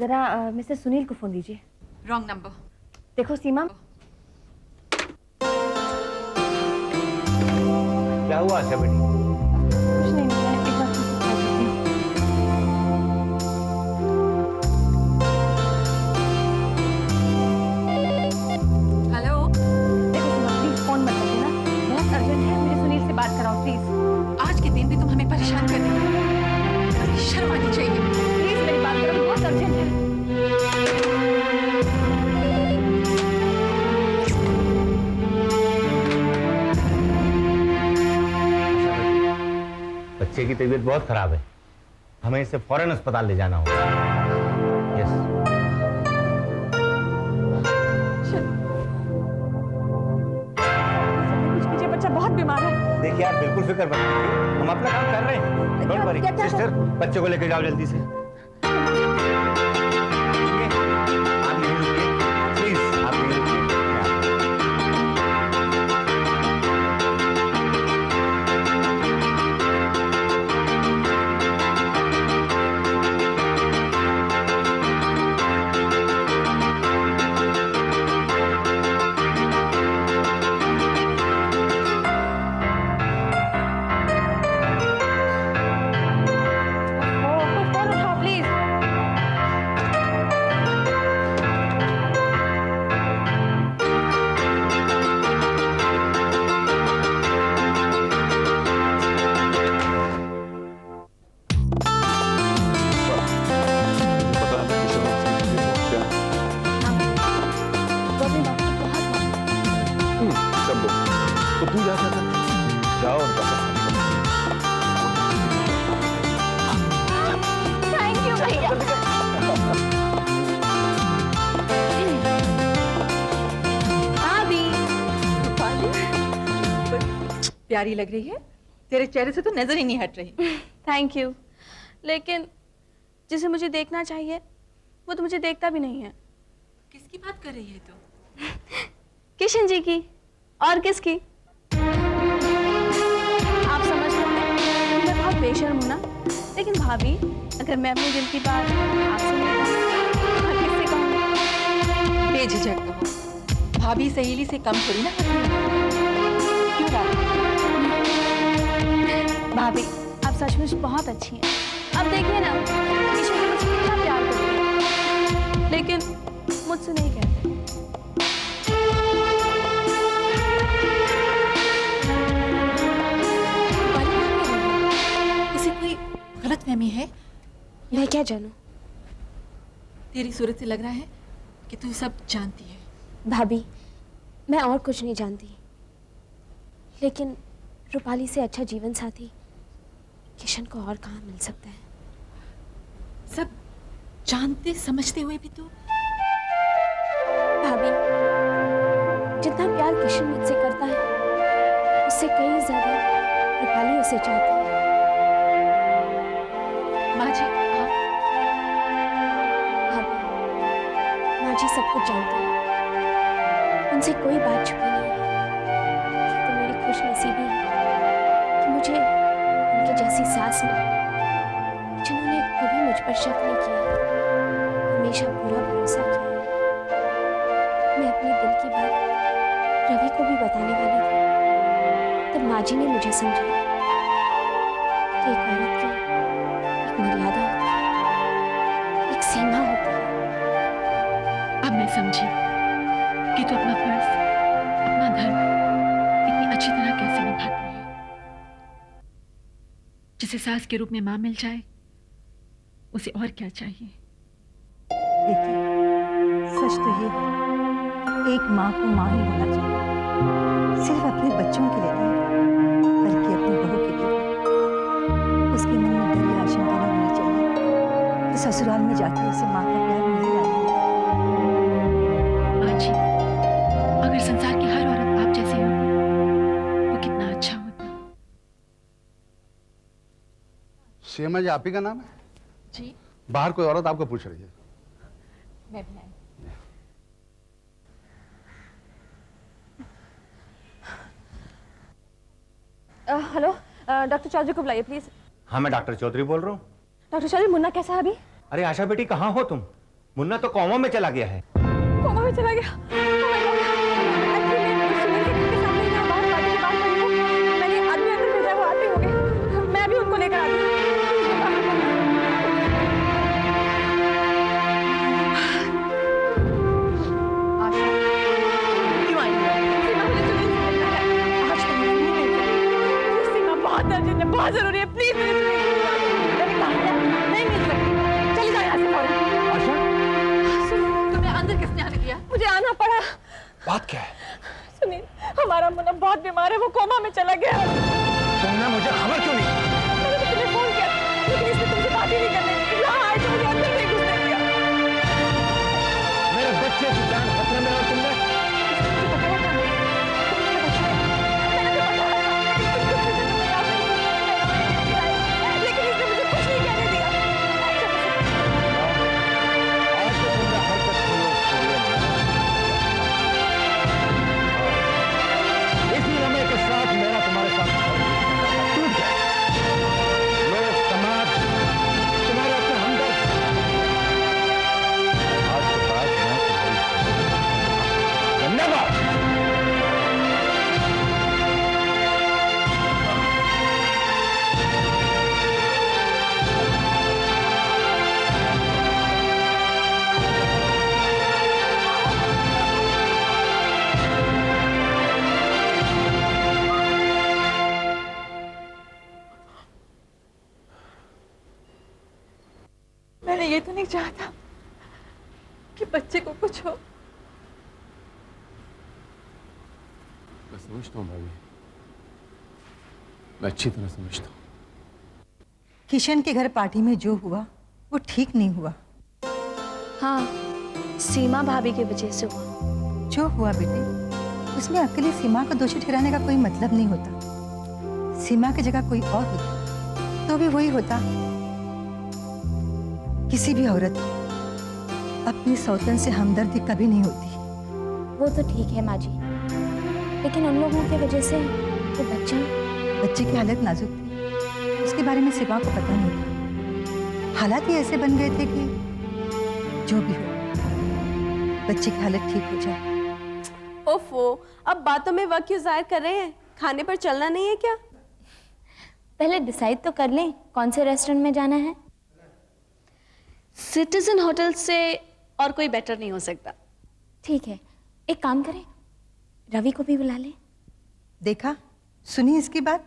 जरा मिस्टर सुनील को फोन दीजिए। Wrong number. देखो सीमा, क्या हुआ आशा बेटी? कुछ नहीं, मैं एक बार फिर से ट्राई करती हूँ। हेलो। देखो सीमा, प्लीज फोन मत रखना, बहुत अर्जेंट है, मुझे सुनील से बात कराओ प्लीज। आज के दिन भी तुम हमें परेशान कर रही हो, अरे शर्म आनी चाहिए। प्लीज मेरी बात करो, बहुत अर्जेंट है। बच्चे की तबीयत बहुत खराब है, हमें इसे फौरन अस्पताल ले जाना होगा। यस। कुछ कीजिए, बच्चा बहुत बीमार है। देखिए आप बिल्कुल फिक्र मत कीजिए, हम अपना काम कर रहे हैं। Don't worry. सिस्टर, बच्चों को लेकर जाओ जल्दी से। आप नहीं रुकिए प्लीज, आप नहीं रुकिए। फोन उठाओ प्लीज। तो तू जा सकता जाओ उनका थैंक यू भैया। भाभी, प्यारी लग रही है, तेरे चेहरे से तो नजर ही नहीं हट रही। थैंक यू, लेकिन जिसे मुझे देखना चाहिए वो तो मुझे देखता भी नहीं है। किसकी बात कर रही है तू? किशन जी की। और किसकी? आप समझ सकते हैं मैं बहुत बेशर्म हूं ना, लेकिन भाभी अगर मैं अपने दिल की बात आपसे नहीं कहूं तो किससे कहूंगी? बेझिझक कहो, भाभी सहेली से कम थोड़ी ना होती है। क्यों बात? भाभी आप सचमुच बहुत अच्छी हैं। अब देखिए ना, किशन जी मुझसे कितना प्यार करते हैं, लेकिन मुझसे नहीं कहते। गलतफहमी है? मैं क्या जानूं? तेरी सूरत से लग रहा है कि तू सब जानती है। भाभी मैं और कुछ नहीं जानती, लेकिन रूपाली से अच्छा जीवन साथी किशन को और कहाँ मिल सकता है? सब जानते समझते हुए भी तू? भाभी जितना प्यार किशन मुझसे करता है उससे कहीं ज्यादा रूपाली उसे चाहती है। माँ जी, आप? भाभी माँ जी सब कुछ जानती है, उनसे कोई बात छुपी नहीं है। तो मेरी खुशनसीबी है कि मुझे उनकी जैसी सास मिली, जिन्होंने कभी मुझ पर शक नहीं किया, हमेशा पूरा भरोसा किया। मैं अपने दिल की बात रवि को भी बताने वाली थी, तब माँ जी ने मुझे समझाया कि एक औरत की एक मर्यादा होती है, एक सीमा होती है। अब मैं समझी कि तू अपना फर्ज, अपना धर्म इतनी अच्छी तरह कैसे निभाती है। जिसे सास के रूप में मां मिल जाए, उसे और क्या चाहिए? देखिए, सच तो ये है कि एक माँ को माँ ही होना चाहिए, सिर्फ अपने बच्चों के लिए नहीं, बल्कि अपनी बहू के लिए। उसके मन में डर या आशंका नहीं होनी चाहिए कि ससुराल में जाकर उसे माँ का प्यार नहीं आएगा। माँ जी, अगर संसार की हर औरत आप जैसी होती तो कितना अच्छा होता। सीमा जी, आप ही का नाम है? जी, बाहर कोई औरत आपको पूछ रही है। मैं भी आई। हेलो, डॉक्टर चौधरी को बुलाइए प्लीज। हाँ मैं डॉक्टर चौधरी बोल रहा हूँ। डॉक्टर चौधरी, मुन्ना कैसा है अभी? अरे आशा बेटी कहाँ हो तुम? मुन्ना तो कोमा में चला गया है। कोमा में चला गया? Actually, मैं सुनील के घर के सामने ही यहाँ बाहर पार्टी के बाहर खड़ी हूँ। मैंने आदमी अंदर भेजा है, वो आते होंगे। मैं अभी उनको लेकर आती हूँ। आशा, क्यों आई हो? सीमा, मुझे सुनील से मिलना है। आज तो मुझे नहीं मिल सकती। सीमा, बहुत अर्जेंट है, बहुत जरूरी है। प्लीज मुझे सुनील से मिलवा दो। मैंने कहा है, नहीं मिल सकती। चली जाओ यहाँ से फौरन। आशा, तुम्हें अंदर किसने आने दिया? मुझे आना पड़ा। बात क्या है? सुनील, हमारा मुन्ना बहुत बीमार है, वो कोमा में चला गया। तुमने मुझे खबर क्यों नहीं? मैंने तो तुम्हें फोन किया, लेकिन इसने तुमसे बात ही नहीं करने दी। यहाँ आए तो मुझे अंदर नहीं घुसने दिया। मेरे बच्चे की जान खतरे में और तुमने मुझे बताया था, मैंने तो बताया था, लेकिन इसने मुझे कुछ नहीं कहने दिया। आज तो तुमने हरकत की इसी रमे के साथ मेरा तुम्हारे साथ टूट गया। लोग, समाज, तुम्हारे अपने हमदर्द, आज के बाद मैं तुम्हारी धन्यवाद। मैंने ये तो नहीं चाहता कि बच्चे को कुछ हो। मैं समझता हूँ भाभी, मैं अच्छी तरह समझता हूँ। किशन के घर पार्टी में जो हुआ वो ठीक नहीं हुआ। हाँ, सीमा भाभी की वजह से हुआ। जो हुआ बेटे, उसमें अकेले सीमा को दोषी ठहराने का कोई मतलब नहीं होता। सीमा की जगह कोई और होता तो भी वही होता। किसी भी औरत को अपनी सौतन से हमदर्दी कभी नहीं होती। वो तो ठीक है माँ जी, लेकिन उन लोगों की वजह से वो बच्चे की हालत नाजुक थी, उसके बारे में सीमा को पता नहीं था। हालात ही ऐसे बन गए थे कि जो भी हो, बच्चे की हालत ठीक हो जाए। ओफो, अब बातों में वक्त क्यों जाहिर कर रहे हैं? खाने पर चलना नहीं है क्या? पहले डिसाइड तो कर लें कौन से रेस्टोरेंट में जाना है। सिटीजन होटल से और कोई बेटर नहीं हो सकता। ठीक है, एक काम करें, रवि को भी बुला लें। देखा, सुनी इसकी बात।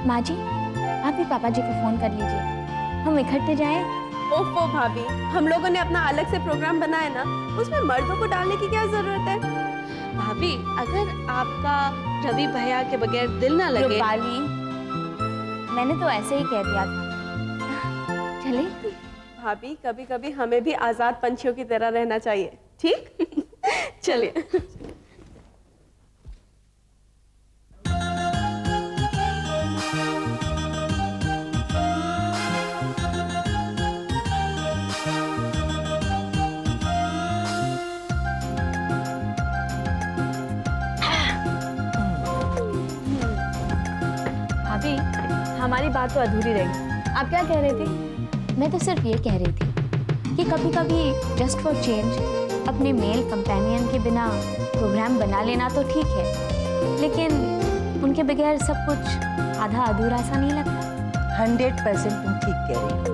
माँ जी, आप भी पापा जी को फोन कर लीजिए, हम इकट्ठे जाएं। ओफो भाभी, हम लोगों ने अपना अलग से प्रोग्राम बनाया ना, उसमें मर्दों को डालने की क्या जरूरत है? भाभी, अगर आपका रवि भैया के बगैर दिल ना लगे। रूपाली, मैंने तो ऐसे ही कह दिया था। चले? भाभी, कभी कभी हमें भी आजाद पंछियों की तरह रहना चाहिए, ठीक? चलिए। भाभी, हमारी बात तो अधूरी रही। आप क्या कह रहे थे? मैं तो सिर्फ ये कह रही थी कि कभी कभी जस्ट फॉर चेंज अपने मेल कंपेनियन के बिना प्रोग्राम बना लेना तो ठीक है, लेकिन उनके बगैर सब कुछ आधा अधूरा सा नहीं लगता। 100% तुम ठीक कह रही हो।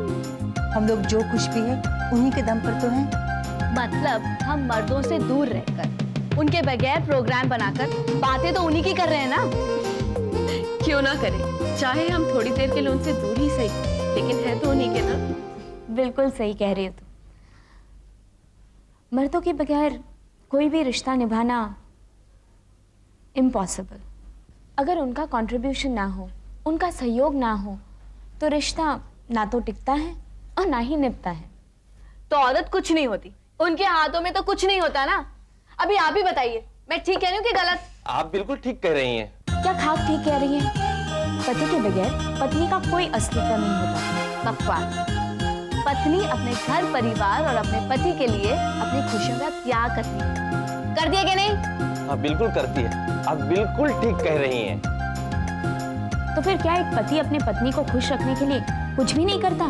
हम लोग जो कुछ भी है उन्हीं के दम पर तो हैं। मतलब हम मर्दों से दूर रहकर, उनके बगैर प्रोग्राम बनाकर बातें तो उन्हीं की कर रहे हैं ना। क्यों ना करें, चाहे हम थोड़ी देर के लिए उनसे दूर ही सही, लेकिन है तो उन्हीं के ना। बिल्कुल सही कह रही हो तुम। मर्दों के बगैर कोई भी रिश्ता निभाना इम्पॉसिबल। अगर उनका कंट्रीब्यूशन ना हो, उनका सहयोग ना हो, तो रिश्ता ना तो टिकता है और ना ही निभता है। तो औरत कुछ नहीं होती, उनके हाथों में तो कुछ नहीं होता ना। अभी आप ही बताइए, मैं ठीक कह रही हूँ कि गलत? आप बिल्कुल ठीक कह रही हैं। क्या खाक ठीक कह रही है? पति के बगैर पत्नी का कोई अस्तित्व नहीं होता। बकवास। पत्नी अपने घर परिवार और अपने पति के लिए अपनी खुशियों का त्याग करती है। कर दिया कि नहीं? हाँ बिल्कुल करती है, आप बिल्कुल ठीक कह रही हैं। तो फिर क्या एक पति अपने पत्नी को खुश रखने के लिए कुछ भी नहीं करता?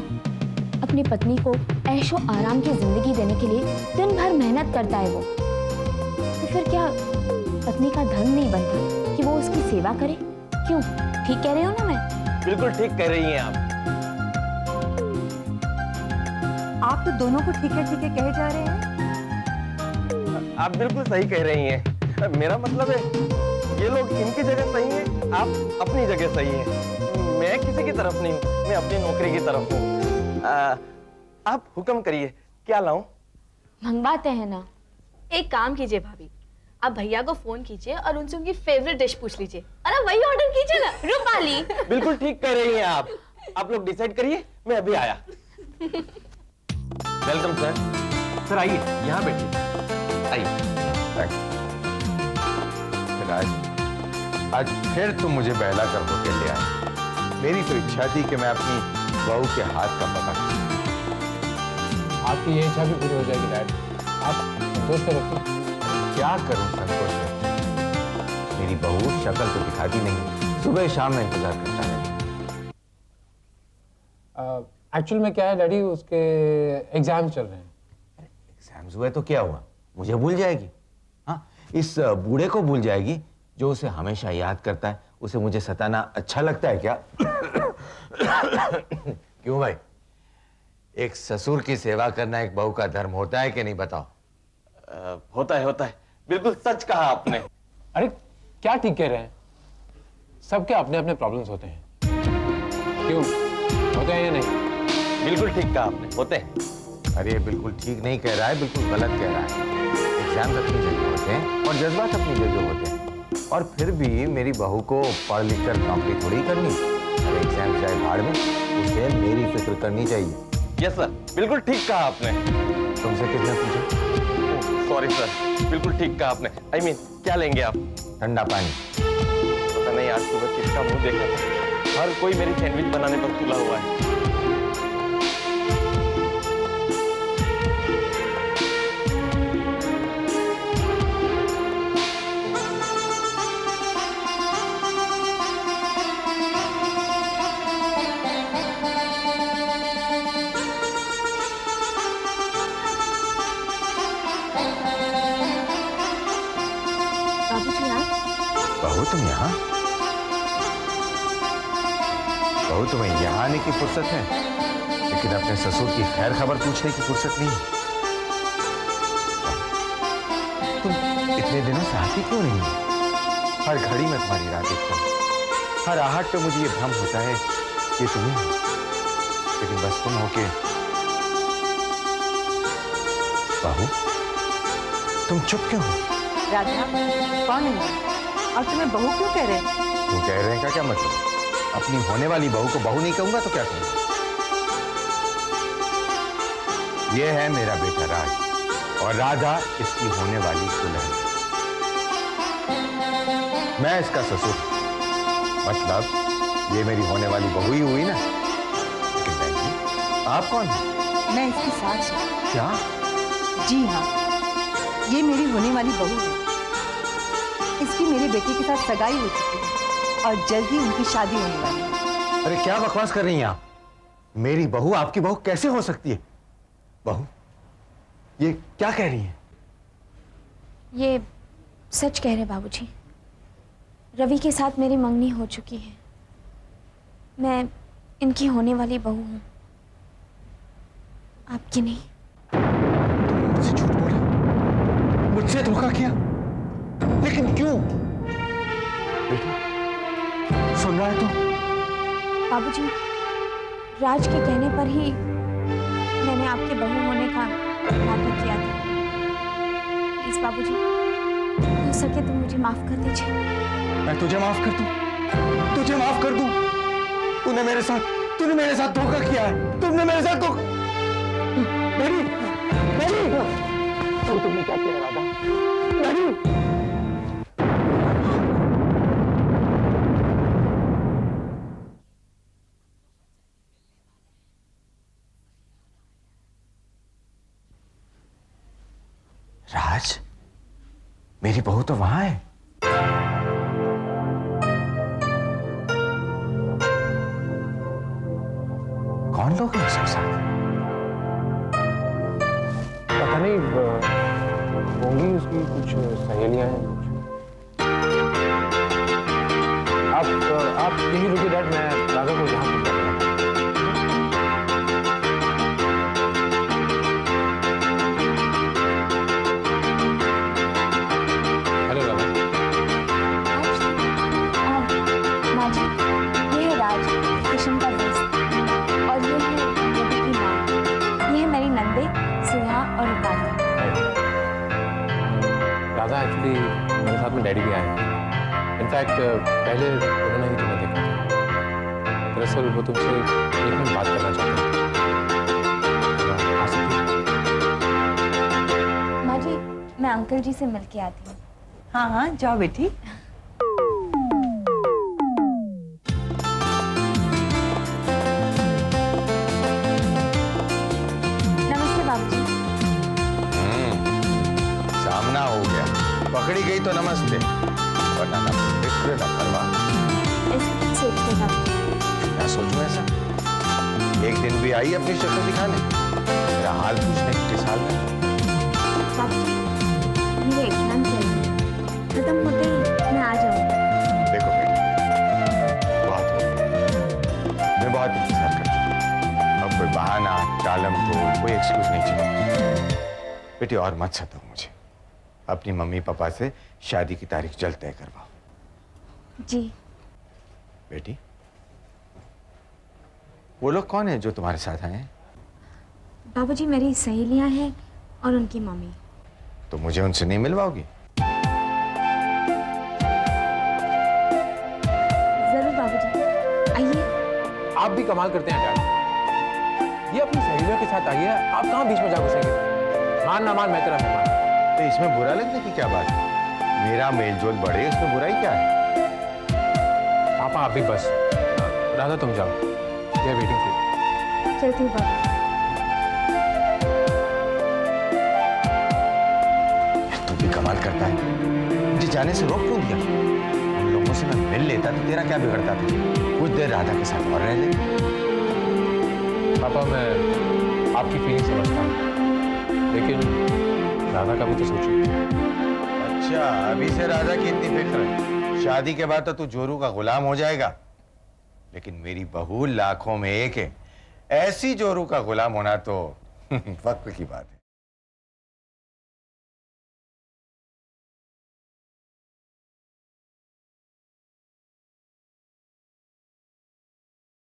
अपनी पत्नी को ऐशो आराम की जिंदगी देने के लिए दिन भर मेहनत करता है वो। तो फिर क्या पत्नी का धर्म नहीं बनता कि वो उसकी सेवा करे? क्यों, ठीक कह रही हूँ ना मैं? बिल्कुल ठीक कह रही हैं आप। आप तो दोनों को ठीक है कहे जा रहे हैं। आप बिल्कुल सही कह रही हैं। मेरा मतलब है ये लोग इनकी जगह सही हैं, आप अपनी जगह सही हैं। मैं किसी की तरफ नहीं हूँ, मैं अपनी नौकरी की तरफ हूँ। आप हुक्म करिए, क्या लाऊं? मंगवाते हैं ना। एक काम कीजिए भाभी, आप भैया को फोन कीजिए और उनसे उनकी फेवरेट डिश पूछ लीजिए और आप वही ऑर्डर कीजिए ना, रूपाली। बिल्कुल ठीक कह रही हैं आप लोग डिसाइड करिए, मैं अभी आया। Welcome sir. सर आइए, यहाँ बैठिए, आइए। आज फिर तुम मुझे बहला कर होटल ले आए। मेरी तो इच्छा थी कि मैं अपनी बहू के हाथ का पता करूं। आपकी ये इच्छा भी पूरी हो जाएगी डैड, आप संतोष से रखिए। क्या करूं संतोष से? मेरी बहू शक्ल तो दिखाती नहीं, सुबह शाम में इंतजार करता है। एक्चुअल में क्या है डैडी, उसके एग्जाम चल रहे हैं। एग्जाम्स हुए तो क्या हुआ, मुझे भूल जाएगी। हाँ, इस बूढ़े को भूल जाएगी जो उसे हमेशा याद करता है। उसे मुझे सताना अच्छा लगता है क्या? क्यों भाई, एक ससुर की सेवा करना एक बहू का धर्म होता है कि नहीं, बताओ? होता है, बिल्कुल सच कहा आपने। अरे क्या ठीक कह रहे हैं, सबके अपने अपने प्रॉब्लम्स होते हैं। क्यों, होते हैं या नहीं? बिल्कुल ठीक कहा आपने, होते हैं। अरे ये बिल्कुल ठीक नहीं कह रहा है, बिल्कुल गलत कह रहा है। एग्जाम्स अपनी जगह होते हैं और जज्बात अपनी जगह होते हैं। और फिर भी मेरी बहू को पढ़ लिख कर नौकरी थोड़ी करनी। अरे एग्जाम चाहे भाड़ में, उसे मेरी फिक्र करनी चाहिए। यस सर, बिल्कुल ठीक कहा आपने। तुमसे किसने पूछा? सॉरी सर, बिल्कुल ठीक कहा आपने। I mean, क्या लेंगे आप? ठंडा पानी। पता नहीं आज सुबह किसका मुंह देखा था, हर कोई मेरी सैंडविच बनाने पर तुला हुआ है। बहू तुम यहाँ? बहू तुम्हें यहाँ आने की फुर्सत है, लेकिन अपने ससुर की खैर खबर पूछने की फुर्सत नहीं। तुम इतने दिनों से आती क्यों नहीं? हर घड़ी में तुम्हारी राह देखता हूँ, हर आहट पे मुझे ये भ्रम होता है कि तुम ही हो, लेकिन बस तुम हो के। बहू तुम चुप क्यों हो? राधा, कौन है और तुम्हें बहू क्यों कह रहे हैं? तुम कह रहे हैं का क्या मतलब? अपनी होने वाली बहू को बहू नहीं कहूंगा तो क्या कहूंगा? ये है मेरा बेटा राज और राधा इसकी होने वाली दुल्हन। मैं इसका ससुर, मतलब ये मेरी होने वाली बहू ही हुई ना। लेकिन बहन जी, आप कौन हैं? मैं इसकी सास हूँ। क्या? जी हाँ, ये मेरी होने वाली बहू है। इसकी मेरे बेटे के साथ सगाई हो चुकी है और जल्द ही उनकी शादी होने वाली है। अरे क्या बकवास कर रही हैं आप? मेरी बहू आपकी बहू कैसे हो सकती है? बहू, ये क्या कह रही हैं? ये सच कह रहे बाबूजी। रवि के साथ मेरी मंगनी हो चुकी है। मैं इनकी होने वाली बहू हूँ, आपकी नहीं। तुमने मुझसे झूठ बोला, मुझसे धोखा किया, लेकिन क्यों? बेटा, सुन रहा है तू? बाबूजी, राज के कहने पर ही मैंने आपके बहू होने का वादा किया था। प्लीज बाबूजी, हो सके तो मुझे माफ कर दीजिए। मैं तुझे माफ कर दूं? तुझे माफ कर दूं? तूने मेरे साथ धोखा किया है। तुमने मेरे साथ धोखा। मेरी तो तुमने क्या किया राधा? मेरी राज, मेरी बहू तो वहां है। लोगों ने सब साथ पता नहीं होंगी उसकी कुछ सहेलियां हैं कुछ। आप यहीं रुकिए डैड, मैं राधा को यहाँ पे हेलो राधा। माँ जी, ये है राज, किशन का दोस्त, और ये है रवि की माँ। ये है मेरी नंदे, सुहा और रूपाली। राधा एक्चुअली मेरे साथ में डैडी भी आए हैं। इनफैक्ट पहले उन्होंने ही तुम्हें देखा था। दरअसल वो तुमसे एक मिनट बात करना चाहते हैं। आ सकती हो? माँ जी, मैं अंकल जी से मिल के आती हूँ। हाँ हाँ, जाओ बेटी। नमस्ते बाबूजी। सामना हो गया, पकड़ी गई तो नमस्ते, वरना ना फिक्र ना परवाह। ऐसे क्यों सोचते हैं बाबूजी? क्या सोचूं ऐसा? एक दिन भी आई अपनी शक्ल दिखाने, मेरा हाल पूछने किस हाल में? बाबूजी, मेरे एग्जाम चल रहे हैं, खत्म होते ही मैं आ जाऊंगी। देखो बेटी, बहुत हो गया। मैं बहुत इंतजार कर चुका, अब कोई बहाना, टालम टोल, कोई एक्सक्यूज नहीं चाहिए। बेटी और मत सताओ मुझे, अपनी मम्मी पापा से शादी की तारीख जल्द तय करवाओ। जी। बेटी, वो लोग कौन है जो तुम्हारे साथ आए हैं? बाबूजी, मेरी सहेलियां हैं और उनकी मम्मी। तो मुझे उनसे नहीं मिलवाओगी? जरूर बाबूजी, आइए। आप भी कमाल करते हैं डैड। ये अपनी सहेलियों के साथ आई है, आप कहाँ बीच में जा घुसेंगे? मान ना मान, मैं तेरा मेहमान। तो इसमें बुरा लगने की क्या बात है? मेरा मेलजोल बढ़े, इसमें बुराई क्या है? पापा आप भी बस। राधा तुम जाओ, we are waiting for you. चलती हूँ बाबूजी। तू भी कमाल करता है, मुझे जाने से रोक क्यों दिया? उन लोगों से मैं मिल लेता तो तेरा क्या बिगड़ता था? कुछ देर राधा के साथ और रह ले। पापा मैं आपकी फीलिंग समझता हूँ, लेकिन राधा का भी तो सोचिए। अच्छा, अभी से राधा की इतनी फिक्र है, शादी के बाद तो तू जोरू का गुलाम हो जाएगा। लेकिन मेरी बहू लाखों में एक है, ऐसी जोरू का गुलाम होना तो वक्त की बात है।